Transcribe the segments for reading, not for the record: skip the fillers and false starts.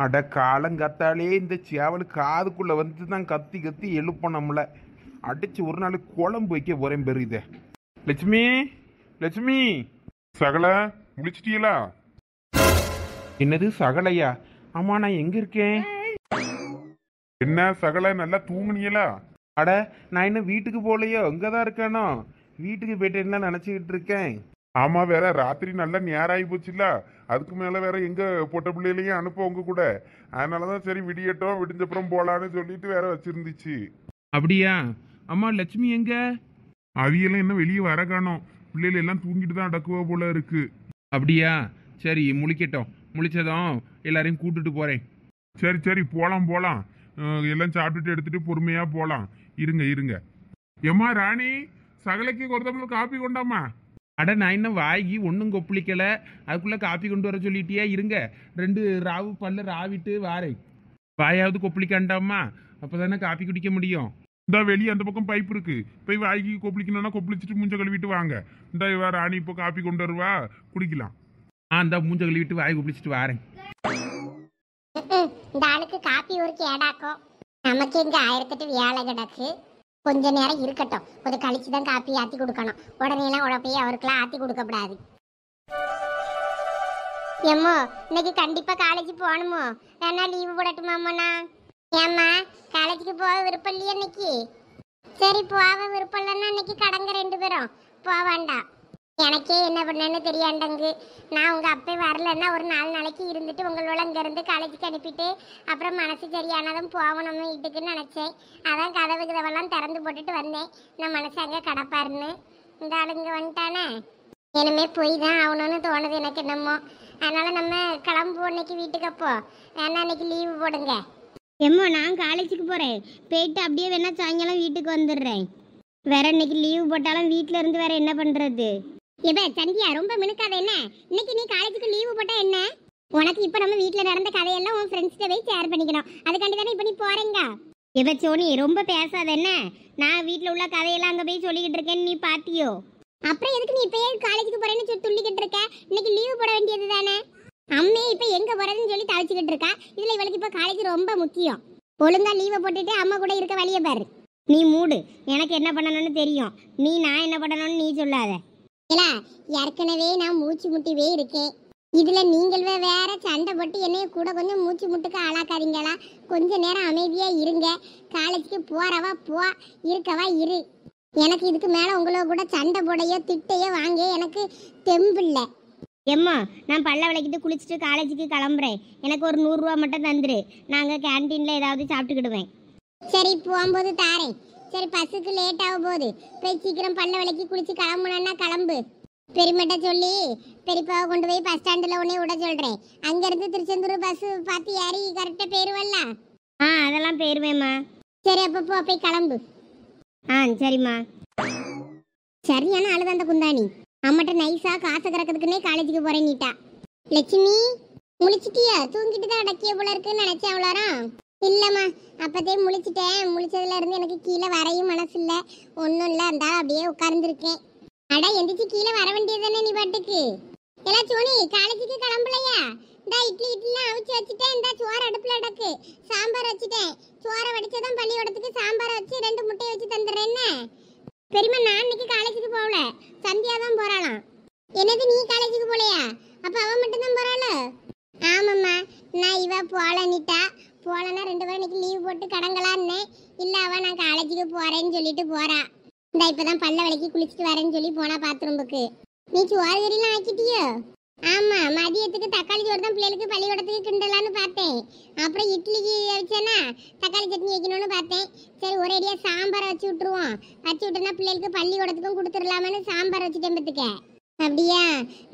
அட காலங்கத்தாலே இந்த சேவல் காதுக்குள்ள வந்து தான் கத்தி கத்தி எழுப்போம் நம்மள. அடிச்சு ஒரு நாள் குழம்பு வைக்க போறேன் பெரியதே. லட்சுமி, லட்சுமி. சகல முடிச்சிட்டீங்களா? என்னது சகலையா? ஆமா, நான் எங்க இருக்கேன்? என்ன சகல நல்லா தூங்குனீங்களா? அட, நான் இன்னும் வீட்டுக்கு போகலையோ, இங்கதான் இருக்கேனோ. வீட்டுக்கு போயிட்டேன்னு நினைச்சுக்கிட்டு இருக்கேன். ஆமா, வேற ராத்திரி நல்லா நேராகி போச்சுல்ல. அதுக்கு மேல வேற எங்க பொட்ட பிள்ளைகளையும் அனுப்ப உங்க கூட. அதனாலதான் சரி விடியட்டும், விடிஞ்சப்புறம் போலான்னு சொல்லிட்டு வேற வச்சிருந்துச்சு. அப்படியா? அம்மா, லட்சுமி எங்க? அவியெல்லாம் இன்னும் வெளியே வர காணோம். பிள்ளைகள் எல்லாம் தூங்கிட்டு தான் அடக்குவா போல இருக்கு. அப்படியா? சரி, முழிக்கட்டும். முழிச்சதும் எல்லாரையும் கூட்டிட்டு போறேன். சரி சரி, போலாம் போலாம். எல்லாம் சாப்பிட்டுட்டு எடுத்துட்டு பொறுமையா போலாம். இருங்க இருங்க. எம்மா ராணி, சகலைக்கு ஒரு தம்பளை காப்பி கொண்டாமா. அட, நான் இன்னும் வாங்கி ஒன்றும் கொப்பளிக்கல. அதுக்குள்ள காப்பி கொண்டு வர சொல்லிட்டியா? இருங்க, 2 ராவு பல்ல ராவிட்டு வாரேன். வாயாவது கொப்பளிக்காண்டாமா, அப்பதானே காப்பி குடிக்க முடியும். இந்த வெளியே அந்த பக்கம் பைப் இருக்கு, போய் வாய்க்கு கொப்பளிக்கணும்னா கொப்பளிச்சுட்டு மூஞ்ச கழுவிட்டு வாங்க. இந்த இவ ராணி இப்போ காப்பி கொண்டு வருவா, குடிக்கலாம். இந்த மூஞ்ச கழுவிட்டு வாய் கொப்பளிச்சுட்டு வாரேன். இந்த ஆளுக்கு காப்பி ஒரு கேடாக்கும். நமக்கு இங்க 1008 வேலை கிடக்கு. கொஞ்ச நேரம் இருக்கட்டும், கொஞ்சம் கழிச்சு தான் காப்பி ஆத்தி கொடுக்கணும். உடனே எல்லாம் உடப்பையே அவருக்கெல்லாம் ஆத்தி கொடுக்கப்படாது. எம்மோ, இன்னைக்கு கண்டிப்பா காலேஜ் போகணுமோ? வேணா லீவு போடட்டுமாம்மா? ஏம்மா, காலேஜுக்கு போக விருப்பம் இல்லையா இன்னைக்கு? சரி, போக விருப்பம் இல்லைன்னா இன்னைக்கு கடங்க 2 பேரும் போக வேண்டாம். எனக்கே என்ன பண்ணேன்னு தெரியாண்டங்கு. நான் உங்க அப்பே வரலன்னா ஒரு 4 நாளைக்கு இருந்துட்டு உங்களோட இங்க இருந்து காலேஜுக்கு அனுப்பிட்டு அப்புறம் மனசு சரியானதும் போகணும் வீட்டுக்குன்னு நினைச்சேன். அதான் கதவு கதவெல்லாம் திறந்து போட்டுட்டு வந்தேன். நான் மனசு அங்கே கடப்பாருன்னு. இந்த ஆளுங்க வந்துட்டானே, இனிமே போய் தான் ஆகணும்னு தோணுது எனக்கு என்னமோ. அதனால நம்ம கிளம்புவோம் இன்னைக்கு வீட்டுக்கு. அப்போ வேணா இன்னைக்கு லீவு போடுங்க. எம்மோ, நான் காலேஜுக்கு போகிறேன். போயிட்டு அப்படியே வேணா சாயங்காலம் வீட்டுக்கு வந்துடுறேன். வேற இன்னைக்கு லீவு போட்டாலும் வீட்டில் இருந்து வேற என்ன பண்ணுறது? எப்ப சந்தியா, ரொம்ப மினுக்காத என்ன? இன்னைக்கு நீ காலேஜுக்கு லீவு போட்டா என்ன? உனக்கு இப்ப நம்ம வீட்டுல நடந்த கதையெல்லாம் உன் ஃப்ரெண்ட்ஸ்கிட்ட போய் ஷேர் பண்ணிக்கணும். அதுக்காண்டி தானே இப்ப நீ போறீங்க. எப்ப சோனி, ரொம்ப பேசாத என்ன? நான் வீட்டில் உள்ள கதையெல்லாம் அங்கே போய் சொல்லிக்கிட்டு இருக்கேன்னு நீ பாத்தியோ? அப்புறம் எதுக்கு நீ இப்பயே காலேஜுக்கு போறேன்னு சொல்லி துள்ளிக்கிட்டு இருக்க? இன்னைக்கு லீவு போட வேண்டியது தானே? அம்மே இப்ப எங்க போறதுன்னு சொல்லி தவிச்சுக்கிட்டு இருக்கா. இதுல இவளுக்கு இப்ப காலேஜ் ரொம்ப முக்கியம். ஒழுங்கா லீவை போட்டுட்டு அம்மா கூட இருக்க வழிய பாரு. நீ மூடு, எனக்கு என்ன பண்ணணும்னு தெரியும். நான் என்ன பண்ணணும்னு நீ சொல்லாத. இல்ல, ஏற்கனவே நான் மூச்சு முட்டிவே இருக்கேன். இதுல நீங்கள் வேற சண்டை போட்டு என்னைய கூட கொஞ்சம் மூச்சு முட்டுக்கு ஆளாக்காதீங்களா? கொஞ்ச நேரம் அமைதியா இருங்க. காலேஜுக்கு போறவா போ, இருக்கவா இரு. எனக்கு இதுக்கு மேல உங்களோட கூட சண்டை போடையோ திட்டையோ வாங்க எனக்கு தெம்பு இல்லை. எம்மா, நான் பல்ல விளக்கிட்டு குளிச்சுட்டு காலேஜுக்கு கிளம்புறேன். எனக்கு ஒரு 100 ரூபா மட்டும் தந்துரு. நாங்கள் கேன்டீனில் ஏதாவது சாப்பிட்டுக்கிடுவேன். சரி, போகும்போது தாரேன். சரி, பஸ்ஸுக்கு லேட் ஆக போகுது. போய் சீக்கிரம் பல்ல விளக்கி குளிச்சு கிளம்புனா கிளம்பு. பெரியமட்ட சொல்லி பெரியப்பாவை கொண்டு போய் பஸ் ஸ்டாண்டில் உடனே விட சொல்கிறேன். அங்கேருந்து திருச்செந்தூர் பஸ் பார்த்து ஏறி கரெக்டாக போயிருவல்ல? அதெல்லாம் போயிருவேம்மா. சரி, அப்போ போ, போய் கிளம்பு. சரிம்மா. சரியான ஆளுதான் அந்த குந்தாணி. அம்மட்ட நைஸா காசை கறக்கிறதுக்குன்னே காலேஜுக்கு போறேன் நீட்டா. லட்சுமி, முழிச்சிட்டியா? தூங்கிட்டு தான் அடக்கிய போல இருக்குன்னு நினைச்சேன். அவ்வளோரம் இல்லம்மா, அப்பதே முழிச்சிட்டேன். முழிச்சதுல இருந்து எனக்கு கீழே வரையும் மனசு இல்லை, ஒன்றும் இல்லை. அந்த அப்படியே உட்கார்ந்துருக்கேன். அட, எந்திரிச்சு கீழே வர வேண்டியதானே நீ பாட்டுக்கு. எல்லாம் சோனி, காலேஜுக்கு கிளம்பலையா? இந்த இட்லிலாம் அவிச்சு வச்சுட்டேன். இந்த சோறு அடுப்புல அடக்கு. சாம்பார் வச்சுட்டேன். சோறை வடிச்சதான் பள்ளியோடத்துக்கு சாம்பார் வச்சு 2 முட்டையை வச்சு தந்துடுறேன். என்ன பெரியம்மா, நான் இன்னைக்கு காலேஜுக்கு போகல. சந்தியா தான் போறாளாம். என்னது, நீ காலேஜுக்கு போலையா? அப்ப அவ மட்டும் தான் போறாள? ஆமாம்மா, நான் இவ போலனிட்டா. போலன்னா 2 பேரும் இன்னைக்கு லீவ் போட்டு கடங்களான்னு. இல்ல, அவ நான் காலேஜுக்கு போறேன்னு சொல்லிட்டு போறா. இந்த இப்பதான் பல்ல விளக்கி குளிச்சுட்டு வரேன்னு சொல்லி போனா பாத்ரூமுக்கு. நீ சோறு கறிலாம் ஆக்கிட்டியோ? ஆமா, மதியத்துக்கு தக்காளி சோறு தான் பிள்ளைகளுக்கு பள்ளிக்கூடத்துக்கு கிண்டலான்னு பார்த்தேன். அப்புறம் இட்லிக்கு வச்சேன்னா தக்காளி சட்னி வைக்கணும்னு பார்த்தேன். சரி, ஒரேடியா சாம்பாரை வச்சு விட்டுருவோம். வச்சு விட்டுனா பிள்ளைகளுக்கு பள்ளிக்கூடத்துக்கும் கொடுத்துடலாமான்னு சாம்பார் வச்சுட்டேன் பத்துக்க. அப்படியா?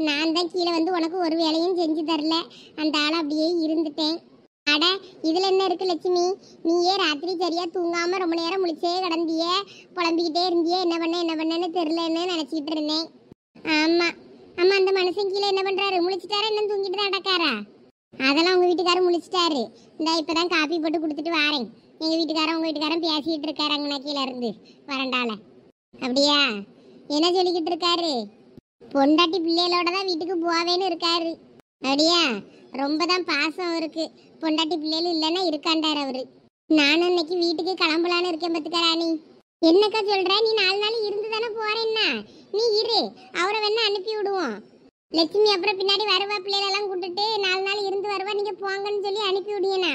நான் தான் கீழே வந்து உனக்கு ஒரு வேலையும் செஞ்சு தரல. அந்த ஆள் அப்படியே இருந்துட்டேன். அட, இதுல என்ன இருக்கு லட்சுமி? நீயே ராத்திரி சரியா தூங்காம ரொம்ப நேரம் முழிச்சே கிடந்தியே, புலம்பிக்கிட்டே இருந்தியே. என்ன பண்ணேன்னு தெரியலன்னு நினைச்சிட்டு இருந்தேன். ஆமா ஆமா, அந்த மனுஷன் கீழே என்ன பண்றாரு? முழிச்சிட்டாரா? என்ன தூங்கிட்டு தான் அடக்காரா? அதெல்லாம் உங்க வீட்டுக்காரர் முழிச்சிட்டாரு. இந்த இப்பதான் காப்பி போட்டு கொடுத்துட்டு வாரேன். எங்க வீட்டுக்காரன் உங்க வீட்டுக்காரன் பேசிட்டு இருக்காரு அங்கன கீழே இருந்து வரண்டால. அப்படியா? என்ன சொல்லிக்கிட்டு இருக்காரு? பொண்டாட்டி பிள்ளைகளோட தான் வீட்டுக்கு போவேன்னு இருக்காரு. அப்படியா? ரொம்ப தான் பாசம் இருக்கு. பொண்டாட்டி பிள்ளைகள் இல்லைன்னா இருக்காண்டார் அவரு. நானும் இன்னைக்கு வீட்டுக்கு கிளம்பலான்னு இருக்கேன் பத்துக்க ராணி. என்னக்கா சொல்ற? நீ 4 நாள் இருந்து தானே போறேன்னா நீ இரு, அவரை வேணா அனுப்பி விடுவோம். லட்சுமி அப்புறம் பின்னாடி வருவா, பிள்ளைகளெல்லாம் கூட்டிட்டு 4 நாள் இருந்து வருவா, நீங்க போங்கன்னு சொல்லி அனுப்பி விடியனா.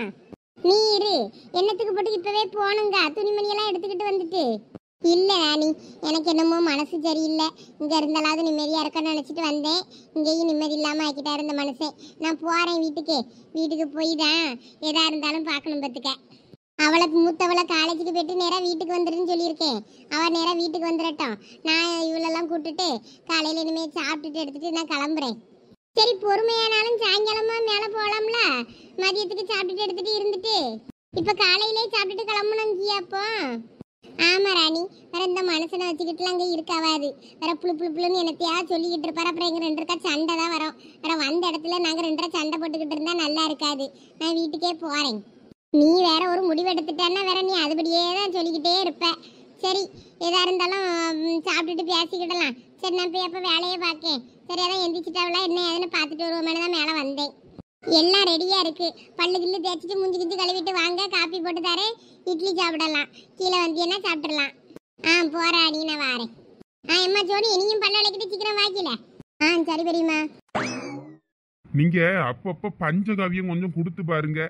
நீ இரு, என்னத்துக்கு போட்டு இப்பவே போனுங்க, துணிமணியெல்லாம் எடுத்துக்கிட்டு வந்துட்டு. இல்ல ராணி, எனக்கு என்னமோ மனசு சரியில்லை. இங்க இருந்தாலாவது நிம்மதியா இருக்கன்னு நினைச்சிட்டு வந்தேன். இங்கேயும் நிம்மதி இல்லாம ஆக்கிட்டா இருந்த மனுஷன். நான் போறேன் வீட்டுக்கு போய் தான் எதா இருந்தாலும் பார்க்கணும் பத்துக்க. அவளுக்கு மூத்தவளை காலேஜுக்கு போயிட்டு நேராக வீட்டுக்கு வந்துருன்னு சொல்லியிருக்கேன். அவள் நேராக வீட்டுக்கு வந்துடட்டும். நான் இவளெல்லாம் கூப்பிட்டுட்டு காலையில் இனிமேல் சாப்பிட்டுட்டு எடுத்துட்டு நான் கிளம்புறேன். சரி, பொறுமையானாலும் சாயங்காலமா மேலே போகலாம்ல. மதியத்துக்கு சாப்பிட்டுட்டு எடுத்துட்டு இருந்துட்டு இப்போ காலையிலே சாப்பிட்டுட்டு கிளம்பணும் அப்போ. ஆமா ராணி, வேற இந்த மனுஷனை வச்சுக்கிட்டுலாம் அங்கே இருக்காவாது. வேற புழுன்னு என்னத்தையா சொல்லிக்கிட்டு இருப்பாரு. அப்புறம் எங்கள் 2 இருக்கா சண்டை தான் வரும். வேற வந்த இடத்துல நாங்கள் 2 சண்டை போட்டுக்கிட்டு இருந்தா நல்லா இருக்காது. நான் வீட்டுக்கே போறேன். நீ வேற ஒரு முடிவு எடுத்துட்டேன்னா வேற நீ அதுபடியே தான் சொல்லிக்கிட்டே இருப்ப. சரி, எதா இருந்தாலும் சாப்பிட்டுட்டு பேசிக்கிடலாம். சரி, நான் போய் அப்போ வேலையை பார்க்கேன். சரி, அதான் எந்திரிச்சிட்டாவளா என்ன ஏதுன்னு பார்த்துட்டு வருவோமேனு தான் மேலே வந்தேன். எல்லாம் ரெடியாக இருக்கு. பல்லு கில்லு தேய்ச்சிட்டு மூஞ்சி கிஞ்சி கழுவிட்டு வாங்க, காப்பி போட்டு தரேன். இட்லி சாப்பிடலாம். கீழே வந்தியன்னா சாப்பிட்றலாம். போறா நீ, நான் வாரேன். எம்மா ஜோனி, நீயும் பல்ல விளக்கிட்டு சீக்கிரம் வாக்கில. சரி பெரியம்மா. நீங்க அப்பப்ப பஞ்சகாவியம் கொஞ்சம் கொடுத்து பாருங்க,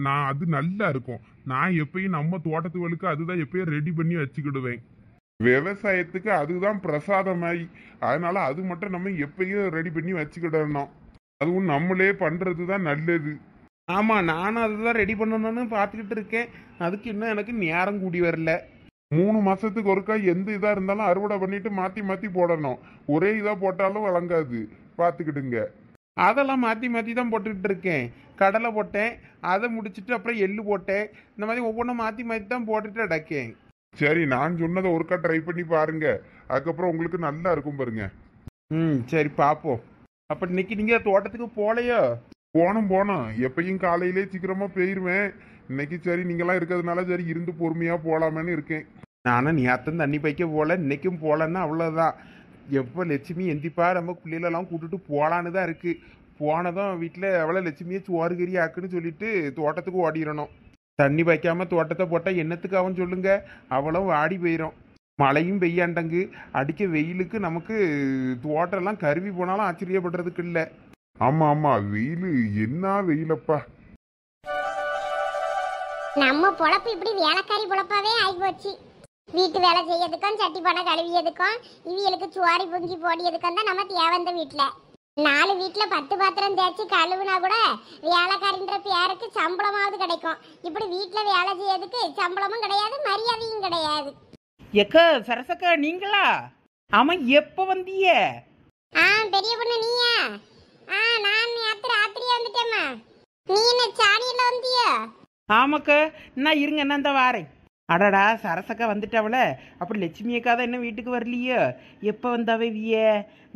நான் அது நல்லா இருக்கும். நான் எப்பயும் நம்ம தோட்டத்துகளுக்கு அதுதான் எப்பயும் ரெடி பண்ணி வச்சுக்கிடுவேன். விவசாயத்துக்கு அதுதான் பிரசாதமாய், அதனால அது மட்டும் நம்ம எப்பயும் ரெடி பண்ணி வச்சுக்கிடணும். அதுவும் நம்மளே பண்றது தான் நல்லது. ஆமாம், நானும் அதுதான் ரெடி பண்ணணும்னு பார்த்துக்கிட்டு இருக்கேன். அதுக்கு இன்னும் எனக்கு நேரம் கூடி வரல. 3 மாசத்துக்கு ஒருக்கா எந்த இதா இருந்தாலும் அறுவடை பண்ணிட்டு மாத்தி மாத்தி போடணும். ஒரே இதா போட்டாலும் வழங்காது, பார்த்துக்கிடுங்க. அதெல்லாம் மாற்றி மாற்றி தான் போட்டுக்கிட்டு இருக்கேன். கடலை போட்டேன், அதை முடிச்சுட்டு அப்புறம் எள்ளு போட்டேன். இந்த மாதிரி ஒவ்வொன்றும் மாற்றி மாற்றி தான் போட்டுட்டு அடக்கேன். சரி, நான் சொன்னதை ஒருக்கா ட்ரை பண்ணி பாருங்க, அதுக்கப்புறம் உங்களுக்கு நல்லா இருக்கும் பாருங்க. சரி பார்ப்போம். அப்போ இன்னைக்கு நீங்கள் தோட்டத்துக்கு போகலையோ? போனோம், எப்பயும் காலையிலே சீக்கிரமா போயிருவேன். இன்னைக்கு சரி நீங்களாம் இருக்கிறதுனால சரி இருந்து பொறுமையா போலாமேன்னு இருக்கேன். நானும் நேரத்தும் தண்ணி பைக்க போகல, இன்னைக்கும் போகலன்னா அவ்வளோதான். எப்போ லட்சுமி எந்திப்பா நம்ம பிள்ளைகளெல்லாம் கூட்டுட்டு போகலான்னு தான் இருக்குது. போனதும் வீட்டில் எவ்வளோ லட்சுமியை சோறு கறி ஆக்குன்னு சொல்லிட்டு தோட்டத்துக்கு ஓடிடணும். தண்ணி வைக்காமல் தோட்டத்தை போட்டால் என்னத்துக்கு அவன் சொல்லுங்க, அவளும் வாடி போயிடும். மழையும் பெய்யாண்டங்கு, அடிக்க வெயிலுக்கு நமக்கு தோட்டம்லாம் கருவி போனாலும் ஆச்சரியப்படுறதுக்கு இல்லை. ஆமா, வெயில் என்ன வெயிலப்பா. நம்ம பொழப்பு இப்படி வேலைக்காரி பொழப்பாவே ஆகிப்போச்சு. வீட்டு வேலை செய்யறதுக்கும் சட்டி பானை கழுவியதுக்கும் இவியலுக்கு சுவாரி பொங்கி போடியதுக்கும் தான் நம்ம தேவந்த வீட்டுல 4 வீட்டுல 10 பாத்திரம் தேய்ச்சி கழுவுனா கூட வேலைக்காரின்ற பேருக்கு சம்பளமாவது கிடைக்கும். இப்படி வீட்டுல வேலை செய்யறதுக்கு சம்பளமும் கிடையாது, மரியாதையும் கிடையாது. எக்கா சரசக்கா நீங்களா? ஆமா, எப்ப வந்தீங்க? பெரிய பொண்ணு நீயா? நான் ராத்திரியே வந்துட்டேம்மா. நீ என்ன சாணியில வந்தியா? ஆமாக்கா, நான் இருங்க, நான் தான் வாரேன். அடடா, சரசக்கா வந்துட்டாவல. அப்படி லட்சுமி அக்கா தான் என்ன வீட்டுக்கு வரலையோ? எப்போ வந்தாவே விய?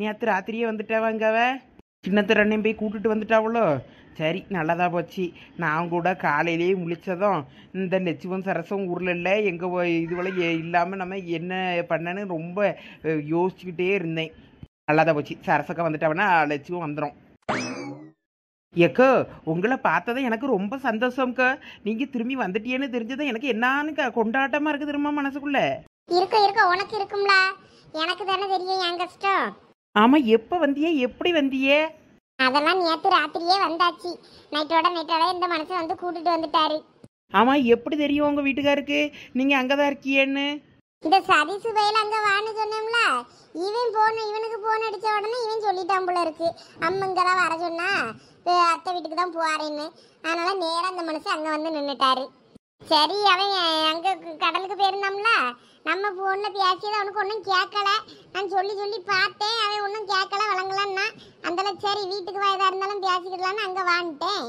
நேற்று ராத்திரியே வந்துட்டாவாங்கவ. சின்னத்து அண்ணன் போய் கூட்டுட்டு வந்துட்டாவளோ? சரி, நல்லதா போச்சு. நான் கூட காலையிலேயே முழிச்சதும் இந்த லட்சுமம் சரசம் ஊரில் இல்லை, எங்கள் இதுவரை இல்லாமல் நம்ம என்ன பண்ணன்னு ரொம்ப யோசிச்சுக்கிட்டே இருந்தேன். நல்லதா போச்சு, சரசக்கா வந்துட்டாவனா லட்சுமம் வந்துடும். ஏக்கோ, உங்களை பார்த்ததான் எனக்கு ரொம்ப சந்தோஷம்க்கா. நீங்க திரும்பி வந்துட்டியேன்னு தெரிஞ்சதான் எனக்கு என்னான்னு கொண்டாட்டமா இருக்கு திரும்ப மனசுக்குள்ள. இருக்க உனக்கு இருக்கும்ல, எனக்கு தானே தெரியும் என் கஷ்டம். ஆமா, எப்ப வந்தியே, எப்படி வந்தியே? அதெல்லாம் நேத்து ராத்திரியே வந்தாச்சு. நைட்டோட இந்த மனுஷன் வந்து கூட்டிட்டு வந்துட்டாரு. ஆமா, எப்படி தெரியும் உங்க வீட்டுக்காருக்கு நீங்க அங்கதான் இருக்கியேன்னு? இந்த சதீசு பையில அங்க வான்னு சொன்னோம்ல, இவனுக்கு போன் அடிச்ச உடனே இவன் சொல்லிட்டான் போல இருக்கு, அம்மா இங்கதான் வர சொன்னா அத்தை வீட்டுக்கு தான் போறேன்னு. அதனால நேரா அந்த மனுஷன் அங்க வந்து நின்னுட்டாரு. சரி, அவன் அங்க கடலுக்கு போயிருந்தாம்ல, நம்ம போன்ல பேசியது அவனுக்கு ஒன்றும் கேட்கல. நான் சொல்லி பார்த்தேன், அவன் ஒன்றும் கேட்கல வழங்கலன்னா. அதனால சரி வீட்டுக்கு வயதா இருந்தாலும் பேசிக்கிடலான்னு அங்க வாங்கிட்டேன்.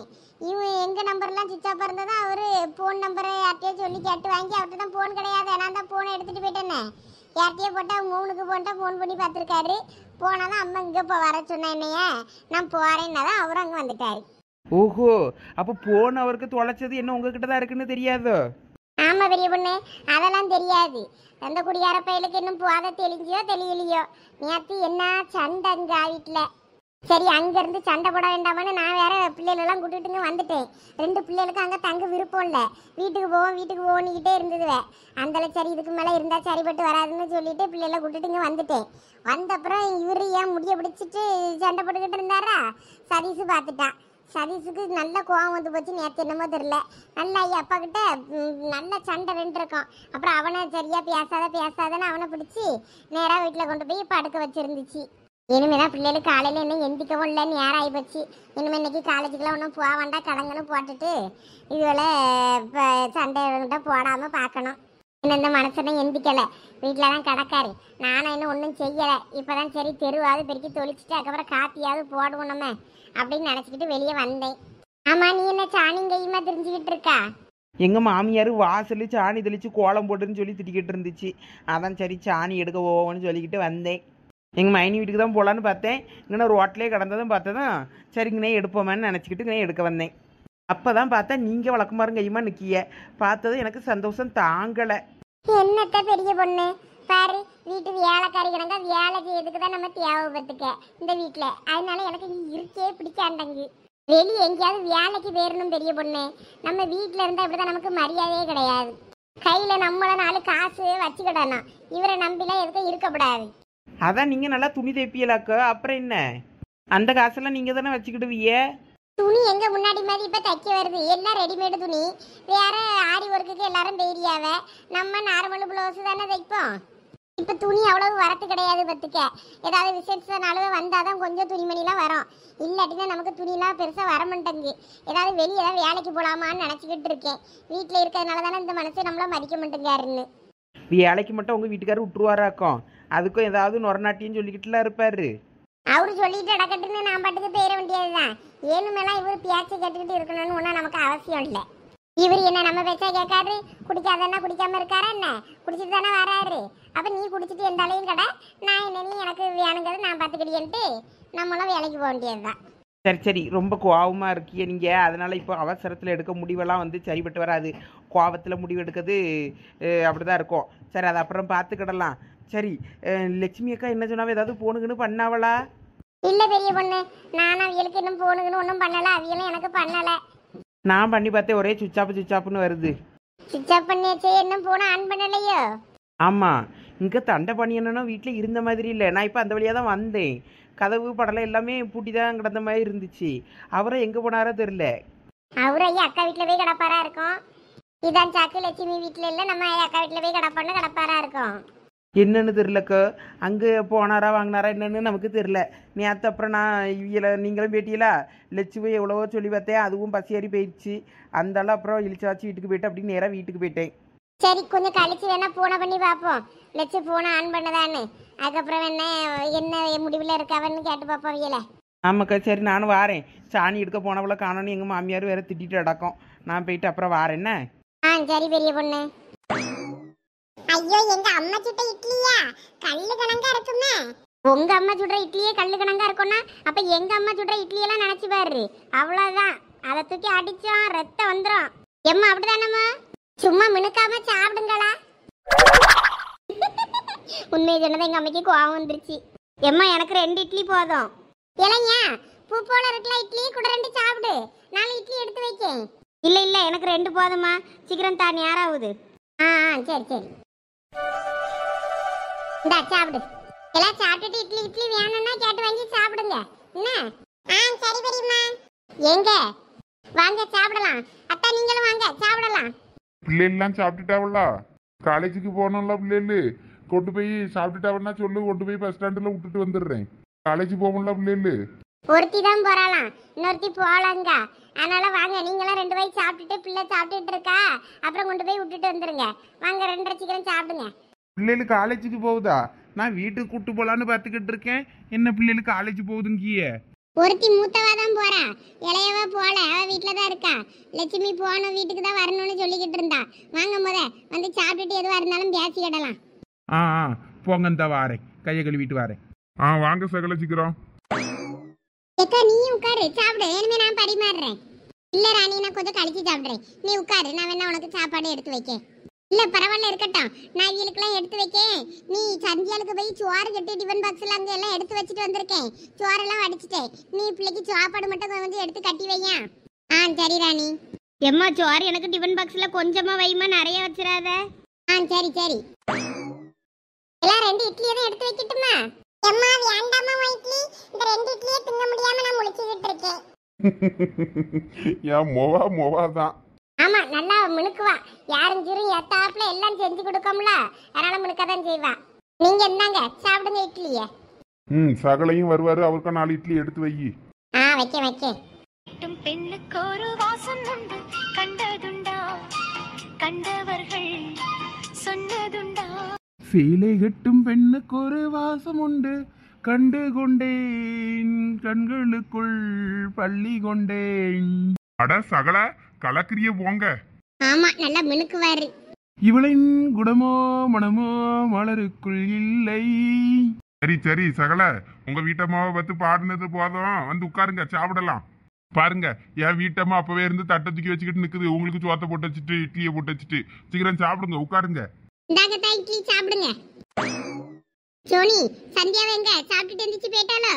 இவன் எங்க நம்பர்லாம் சுவிச் ஆஃப் இருந்ததா அவரு போன் நம்பரை யார்ட்டையோ சொல்லி கேட்டு வாங்கி, அவர்கிட்ட தான் போன் கிடையாது, நான் தான் போனை எடுத்துட்டு போயிட்டேனே. யார்ட்டையோ போட்டா மௌனுக்கு போன்ட்டா போன் பண்ணி பார்த்துருக்காரு. போனாதான் அம்மா இங்க இப்போ வர சொன்ன என்னைய, நான் போறேன்னா தான் அவரும் அங்க வந்துட்டாரு. ஓஹோ, அப்ப போனவருக்கு தொலைச்சது என்ன உங்ககிட்ட தான் இருக்குன்னு தெரியாதோ? ஆமா பெரிய பொண்ணு, அதெல்லாம் தெரியாது. அந்த குடியார பையலுக்கு இன்னும் போத தெளிஞ்சியோ தெளியலையோ. நேற்று என்ன சண்டைங்க வீட்டுல. சரி அங்கிருந்து சண்டை போட வேண்டாமான்னு நான் வேற பிள்ளைகளெல்லாம் கூட்டிட்டுங்க வந்துட்டேன். 2 பிள்ளைகளுக்கு அங்கே தங்க விருப்பம் இல்லை. வீட்டுக்கு போவோன்னுக்கிட்டே இருந்ததுவே. அந்தால சரி இதுக்கு மேலே இருந்தால் சரிப்பட்டு வராதுன்னு சொல்லிட்டு பிள்ளைகளை கூட்டிட்டுங்க வந்துட்டேன். வந்தப்புறம் இவர் ஏன் முடிய பிடிச்சிட்டு சண்டை போட்டுக்கிட்டு இருந்தாரா, சதீஷ் பார்த்துட்டான். சதீஷுக்கு நல்ல கோவம் வந்து போச்சு. நேற்று என்னமோ தெரியல, நல்லா அப்பா கிட்ட நல்ல சண்டை வென்றிருக்கான். அப்புறம் அவனை சரியா பேசாதன்னு அவனை பிடிச்சி நேராக வீட்டில் கொண்டு போய் படுக்க வச்சிருந்துச்சு. இனிமேதான் பிள்ளைகளுக்கு காலையில் இன்னும் எந்திக்கவும் இல்லைன்னு நேரம் ஆகிப்போச்சு. இனிமேல் இன்னைக்கு காலேஜுக்கெல்லாம் ஒன்றும் போக வேண்டாம், கடங்கன்னு போட்டுட்டு இதுவரை இப்போ சண்டை போடாமல் பார்க்கணும். இன்னும் இந்த மனுஷனை எந்திக்கலை, வீட்டில் தான் கிடக்காரு. நானும் இன்னும் ஒன்றும் செய்யலை. இப்போ தான் சரி தெருவாவது பெருக்கி தொளிச்சுட்டு அதுக்கப்புறம் காப்பியாவது போடுவோம் நம்ம அப்படின்னு நினச்சிக்கிட்டு வெளியே வந்தேன். ஆமாம், நீ என்ன சாணியும் கையுமா தெரிஞ்சுக்கிட்டு இருக்கா? எங்கள் மாமியார் வாசல் சாணி தெளித்து கோலம் போட்டுன்னு சொல்லி திட்டிக்கிட்டு இருந்துச்சு. அதான் சரி சாணி எடுக்க போவோன்னு சொல்லிக்கிட்டு வந்தேன். எங்கள் மைனி வீட்டுக்கு தான் போகலான்னு பார்த்தேன். இங்கே ஒரு ஹோட்டலே கடந்ததும் பார்த்ததும் சரிங்கண்ணே எடுப்போமேன்னு நினச்சிக்கிட்டு எடுக்க வந்தேன். அப்போ தான் பார்த்தா நீங்கள் வழக்கமாரும் கையுமா நிற்கிய. பார்த்ததும் எனக்கு சந்தோஷம் தாங்கலை. என்னத்த பெரிய பொண்ணு பாரு, வீட்டு வேலைக்காரி கிடங்க வேலை செய்யறதுக்கு தான் நம்ம தேவைப்பட்டுக்க இந்த வீட்டில். அதனால எனக்கு நீ இருக்கே பிடிக்காண்டங்கு. வெளியே எங்கேயாவது வேலைக்கு போயிடணும் பெரிய பொண்ணு. நம்ம வீட்டில் இருந்தால் இப்படிதான் நமக்கு மரியாதையே கிடையாது. கையில் நம்மள 4 காசு வச்சுக்கிடணும். இவரை நம்பிலாம் எதுக்கும் இருக்கப்படாது. அதான் நீங்கள் நல்லா துணி தைப்பியலாக்கோ, அப்புறம் என்ன அந்த காசெல்லாம் நீங்கள் தானே வச்சுக்கிடுவிய. துணி எங்க முன்னாடி மாதிரி இப்ப தைக்க வருது, எல்லாம் ரெடிமேடு துணி. வேற ஆரி ஒர்க்குக்கு எல்லாரும் பெரியாவ, நம்ம நார்மல் பிளவுஸ் தானே தைப்போம். இப்ப துணி அவ்வளவு வரத்து கிடையாது பத்துக்க. ஏதாவது விசேஷனால வந்தாதான் கொஞ்சம் துணிமணிலாம் வரும். இல்லாட்டினா நமக்கு துணிலாம் பெருசா வர மாட்டேங்குது. ஏதாவது வெளியே ஏதாவது வேலைக்கு போலாமான்னு நினைச்சுக்கிட்டு இருக்கேன். வீட்டுல இருக்கிறதுனால தானே இந்த மனசு நம்மள மதிக்க மாட்டேங்காருன்னு. வேலைக்கு மட்டும் உங்கள் வீட்டுக்காரர் விட்டுருவாராக்கும். அதுக்கும் ஏதாவது நொறநாட்டின்னு சொல்லிக்கிட்டுலாம் இருப்பாரு. அவரு சொல்லிட்டு இடக்கட்டுன்னு நான் பாட்டுக்கு போயிட வேண்டியதுதான். ஏனுமேலாம் இவர் பேச்சை கேட்டுக்கிட்டு இருக்கணும்னு ஒன்றும் நமக்கு அவசியம் இல்லை. இவர் என்ன நம்ம பேச்சா கேட்காரு? குடிக்காதன்னா குடிக்காம இருக்காரா என்ன? குடிச்சிட்டு தானே வராரு. அப்ப நீ குடிச்சிட்டு எந்தாலையும் கடை, நான் என்ன நீ எனக்கு வேணுங்கிறது நான் பார்த்துக்கிட்டேன்ட்டு நம்மளும் வேலைக்கு போக வேண்டியதுதான். சரி ரொம்ப கோவமாக இருக்கிய நீங்கள். அதனால் இப்போ அவசரத்தில் எடுக்க முடிவெல்லாம் சரிப்பட்டு வராது. கோவத்தில் முடிவு எடுக்கிறது அப்படி தான் இருக்கும். சரி அது அப்புறம் பார்த்துக்கிடலாம். சரி லட்சுமி அக்கா என்ன சொன்னாவே ஏதாவது போனுங்கன்னு பண்ணாவளா? இல்ல பெரிய பொண்ணு, நானும் அவியலுக்கு இன்னும் போனுங்கன்னு ஒன்றும் பண்ணல, அவியலும் எனக்கு பண்ணல. நான் பண்ணி பார்த்தேன், ஒரே சுச்சாப்புன்னு வருது. சுவிட்ச் ஆஃப் பண்ணியாச்சே, இன்னும் போன ஆன் பண்ணலையோ? ஆமாம், இங்கே தண்டை பண்ணி என்னன்னா வீட்டில் இருந்த மாதிரி இல்லை. நான் இப்போ அந்த வழியாக தான் வந்தேன். கதவு படலை எல்லாமே பூட்டி தான் கிடந்த மாதிரி இருந்துச்சு. அவரை எங்கே போனாரோ தெரில. அவரு ஐயா அக்கா வீட்டில் போய் கிடப்பாரா இருக்கும். இதான் சாக்கு லட்சுமி வீட்டில் இல்லை, நம்ம அக்கா வீட்டில் போய் கிடப்பாரா இருக்கும். என்னன்னு தெரிலக்கோ, அங்கே போனாரா வாங்கினாரா என்னன்னு நமக்கு தெரில. நேற்று அப்புறம் நான் நீங்களும் பேட்டியலா லட்சுமி எவ்வளவோ சொல்லி பார்த்தேன், அதுவும் பசி ஏறி போயிடுச்சு. அந்தாலும் அப்புறம் இழிச்சாச்சு வீட்டுக்கு போயிட்டு அப்படின்னு நேராக வீட்டுக்கு போயிட்டேன். சரி கொஞ்சம் கழிச்சு வேணா போன பண்ணி பார்ப்போம், லட்சு போன ஆன் பண்ணதான்னு. அதுக்கப்புறம் என்ன முடிவில் இருக்காவன்னு கேட்டு பார்ப்போம் அவியல. ஆமாக்கா சரி நானும் வாரேன். சாணி எடுக்க போனவள காணோன்னு எங்கள் மாமியார் வேற திட்டிட்டு அடக்கம். நான் போயிட்டு அப்புறம் வாரேன் என்ன. சரி பெரிய பொண்ணு. ஐயோ எங்க அம்மா சுட்ட இட்லியா கல்லு கணங்கா இருக்குமே. உங்க அம்மா சுடுற இட்லியே கல்லு கணங்கா இருக்கும்னா அப்ப எங்க அம்மா சுடுற இட்லியெல்லாம் நினைச்சு பாரு. அவ்வளவுதான், அதை தூக்கி அடிச்சோம் ரத்தம் வந்துடும். எம்மா அப்படிதானம்மா? சும்மா மினுக்காம சாப்பிடுங்களா? உண்மையை சொன்னதை எங்க அம்மைக்கு கோவம் வந்துருச்சு. எம்மா எனக்கு 2 இட்லி போதும். இளைஞா பூ போல இருக்கல இட்லி கூட 2 சாப்பிடு, 4 இட்லி எடுத்து வைக்கேன். இல்ல எனக்கு 2 போதுமா, சீக்கிரம் தான் நேராகுது. சரி சரி இந்தா சாப்பிடு. எல்லாம் சாப்பிட்டுட்டு இட்லி வேணும்னா கேட்டு வாங்கி சாப்பிடுங்க என்ன. சரி பெரியம்மா. எங்க வாங்க சாப்பிடலாம். அத்தா நீங்களும் வாங்க சாப்பிடலாம். பிள்ளைலாம் சாப்பிட்டுட்டாவளா? காலேஜுக்கு போகணும்ல பிள்ளைகள், கொண்டு போய் சாப்பிட்டுட்டாவன்னா சொல்லு, கொண்டு போய் பஸ் ஸ்டாண்டில் விட்டுட்டு வந்துடுறேன். காலேஜ் போகணும்ல பிள்ளைகள். ஒருத்தி தான் போறாளாம், இன்னொருத்தி போலாங்க. அதனால வாங்க நீங்களாம் 2 வாய் சாப்பிட்டுட்டு, பிள்ளை சாப்பிட்டுட்டு இருக்கா, அப்புறம் கொண்டு போய் விட்டுட்டு வந்துருங்க. வாங்க 2:30 சீக்கிரம் சாப்பிடுங்க. பிள்ளைகளுக்கு காலேஜுக்கு போகுதா? நான் வீட்டுக்கு கூட்டு போலான்னு பார்த்துக்கிட்டு இருக்கேன். என்ன பிள்ளைகளுக்கு காலேஜ் போகுதுங்கிய? ஒருத்தி மூத்தவா தான் போறா, இளையவா போல, அவ வீட்டுல தான் இருக்கா. லட்சுமி போன வீட்டுக்கு தான் வரணும்னு சொல்லிக்கிட்டு இருந்தா. வாங்க வந்து சாப்பிட்டுட்டு எதுவா இருந்தாலும் பேசிக்கிடலாம். போங்க இந்த வாரேன், கையை கழுவிட்டு வாரேன். வாங்க சகல சீக்கிரம். ஏக்கா நீ உட்காரு சாப்பிடு, இனிமே நான் பரிமாறுறேன். இல்ல ராணி நான் கொஞ்சம் கழிச்சு சாப்பிடுறேன், நீ உட்காரு, நான் வேணா உனக்கு சாப்பாடு எடுத்து வைக்கேன். இல்ல பரவாயில்ல இருக்கட்டும், நான் இவளுக்கெல்லாம் எடுத்து வைக்கேன். நீ சந்தியாளுக்கு போய் சோறு கட்டி டிஃபன் பாக்ஸ்ல அங்க எல்லாம் எடுத்து வச்சுட்டு வந்திருக்கேன். சோறெல்லாம் வடிச்சிட்டேன். நீ பிள்ளைக்கு சாப்பாடு மட்டும் வந்து எடுத்து கட்டி வையா. சரி ராணி. எம்மா சோறு எனக்கு டிஃபன் பாக்ஸ்ல கொஞ்சமா வைமா, நிறைய வச்சிடாத. சரி சரி. எல்லாம் 2 இட்லியை தான் எடுத்து வைக்கட்டுமா? அம்மா வேண்டாமா இட்லி, இந்த 2 இட்லியை திங்க முடியாம நான் முழிச்சிட்டு இருக்கேன். என் மொவா தான். ஆமா நல்லா மினுக்குவா. யாரும் ஜுரும் எத்தாப்புல எல்லாம் செஞ்சு கொடுக்கோம்ல, அதனால மினுக்கதான் செய்வா. நீங்க என்னங்க சாப்பிடுங்க இட்லிய. சகலையும் வருவாரு, அவருக்கு 4 இட்லி எடுத்து வை. வைக்க பெண்ணுக்கு ஒரு வாசம் உண்டு, கண்டதுண்டா கண்டவர்கள் சொன்னதுண்டா. சேலை கட்டும் பெண்ணுக்கு ஒரு வாசம் உண்டு, கண்டு கொண்டேன் கண்களுக்குள் பள்ளி கொண்டேன். அட சகல கலக்கிரிய போங்க. ஆமா நல்லா மினுக்குவாரு. இவளின் குணமோ மனமோ மலருக்குள் இல்லை. சரி சரி சகல, உங்க வீட்டம்மாவை பத்தி பாடினது போதும், வந்து உட்காருங்க சாப்பிடலாம். பாருங்க, என் வீட்டம்மா அப்பவே இருந்து தட்டை தூக்கி வச்சுக்கிட்டு நிக்குது. உங்களுக்கு சோத்தை போட்டு வச்சுட்டு இட்லியை போட்டு வச்சுட்டு சீக்கிரம் சாப்பிடுங்க, உட்காருங்க. இந்தாங்க தான் இட்லி சாப்பிடுங்க. சோனி சந்தியாவை எங்க சாப்பிட்டுட்டு எந்திரிச்சு போயிட்டாலோ?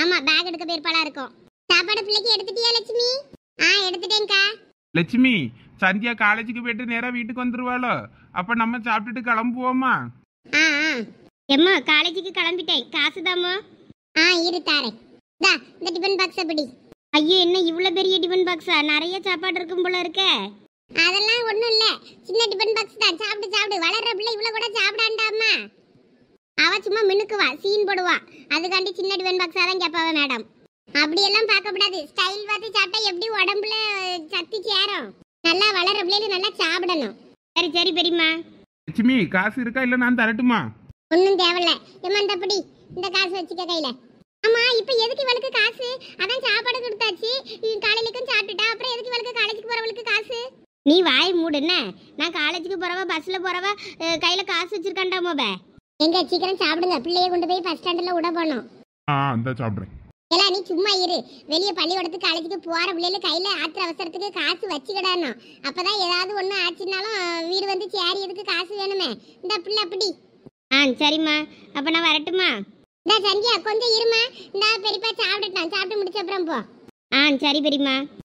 ஆமா பேக் எடுக்க போயிருப்பாளா இருக்கும். சாப்பாடு பிள்ளைக்கு எடுத்துட்டியா லட்சுமி? எடுத்துட்டேன்க்கா. லட்சுமி, சந்தியா காலேஜுக்கு போயிட்டு நேரா வீட்டுக்கு வந்துருவாளோ? அப்ப நம்ம சாப்பிட்டுட்டு கிளம்புவோமா? எம்மா காலேஜுக்கு கிளம்பிட்டேன், காசு தாமா? இரு தாரேன். இந்த டிஃபன் பாக்ஸ் எப்படி? ஐயோ என்ன இவ்வளவு பெரிய டிஃபன் பாக்ஸா? நிறைய சாப்பாடு இருக்கும் போல இருக்கே. அதெல்லாம் ஒண்ணும் இல்ல, சின்ன டிஃபன் பாக்ஸ் தான். சாப்பிடு சாப்பிடு. வளர்ற பிள்ளை இவ்வளவு கூட சாப்பிடாண்டாமா. அவ சும்மா மினுக்குவா, சீன் போடுவா. அதுக்காண்டி சின்ன டிஃபன் பாக்ஸா தான் கேட்பாவ மேடம். அப்படியெல்லாம் பார்க்கப்படாது. ஸ்டைல் பார்த்து சாப்பிட்டா எப்படி உடம்புல சத்து சேரும். நல்லா வளர்ற பிள்ளைல நல்லா சாப்பிடணும். சரி சரி பெரியம்மா. லட்சுமி, காசு இருக்கா இல்ல நான் தரட்டுமா? ஒன்னும் தேவையில்ல. ஏமாந்தபடி இந்த காசு வச்சுக்க கையில. ஆமா இப்ப எதுக்கு இவளுக்கு காசு? அதான் சாப்பாடு கொடுத்தாச்சு, காலையிலக்கும் சாப்பிட்டுட்டா. அப்புறம் எதுக்கு இவளுக்கு காலேஜுக்கு போறவளுக்கு காசு? நீ வாய் மூடுன. நான் காலேஜுக்கு போறவ, பஸ்ல போறவ கையில காசு வச்சிருக்காண்டா மோப. எங்க சீக்கிரம் சாப்பிடுங்க, பிள்ளைய கொண்டு போய் பஸ் ஸ்டாண்ட்ல விட போனோம். இந்த சாப்பிடுறேன். எல்லாம் நீ சும்மா இரு. வெளியே பள்ளிக்கூடத்துக்கு காலேஜுக்கு போற பிள்ளைல கையில ஆத்திர அவசரத்துக்கு காசு வச்சுக்கிடணும். அப்பதான் ஏதாவது ஒண்ணு ஆச்சுன்னாலும் வீடு வந்து சேரி எதுக்கு காசு வேணுமே. இந்த பிள்ளை அப்படி. சரிம்மா, அப்ப நான் வரட்டுமா? இந்த சந்தியா கொஞ்சம் இருமா. இந்த பெரியப்பா சாப்பிட்டுட்டான், சாப்பிட்டு முடிச்ச அப்புறம் போ. சரி பெரியம்மா.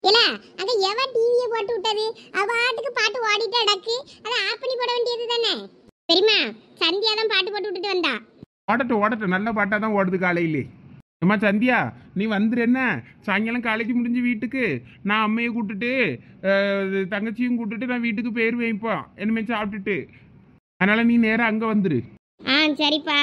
இல்ல அங்க எவ டிவியை போட்டு விட்டது? அவ பாட்டுக்கு பாட்டு ஓடிட்டு அடக்கு. அதை ஆஃப் பண்ணி போட வேண்டியது தானே. பெரியம்மா சந்தியா தான் பாட்டு போட்டு விட்டுட்டு வந்தா. ஓடட்டும், நல்ல பாட்டா தான் ஓடுது காலையிலே. அம்மா சந்தியா, நீ வந்துரு. என்ன சாயங்காலம் காலேஜ் முடிஞ்சு வீட்டுக்கு நான் அம்மையை கூப்பிட்டுட்டு தங்கச்சியும் கூப்பிட்டுட்டு நான் வீட்டுக்கு போயிருவேன் இப்போ இனிமே சாப்பிட்டுட்டு. அதனால நீ நேரம் அங்கே வந்துரு. சரிப்பா.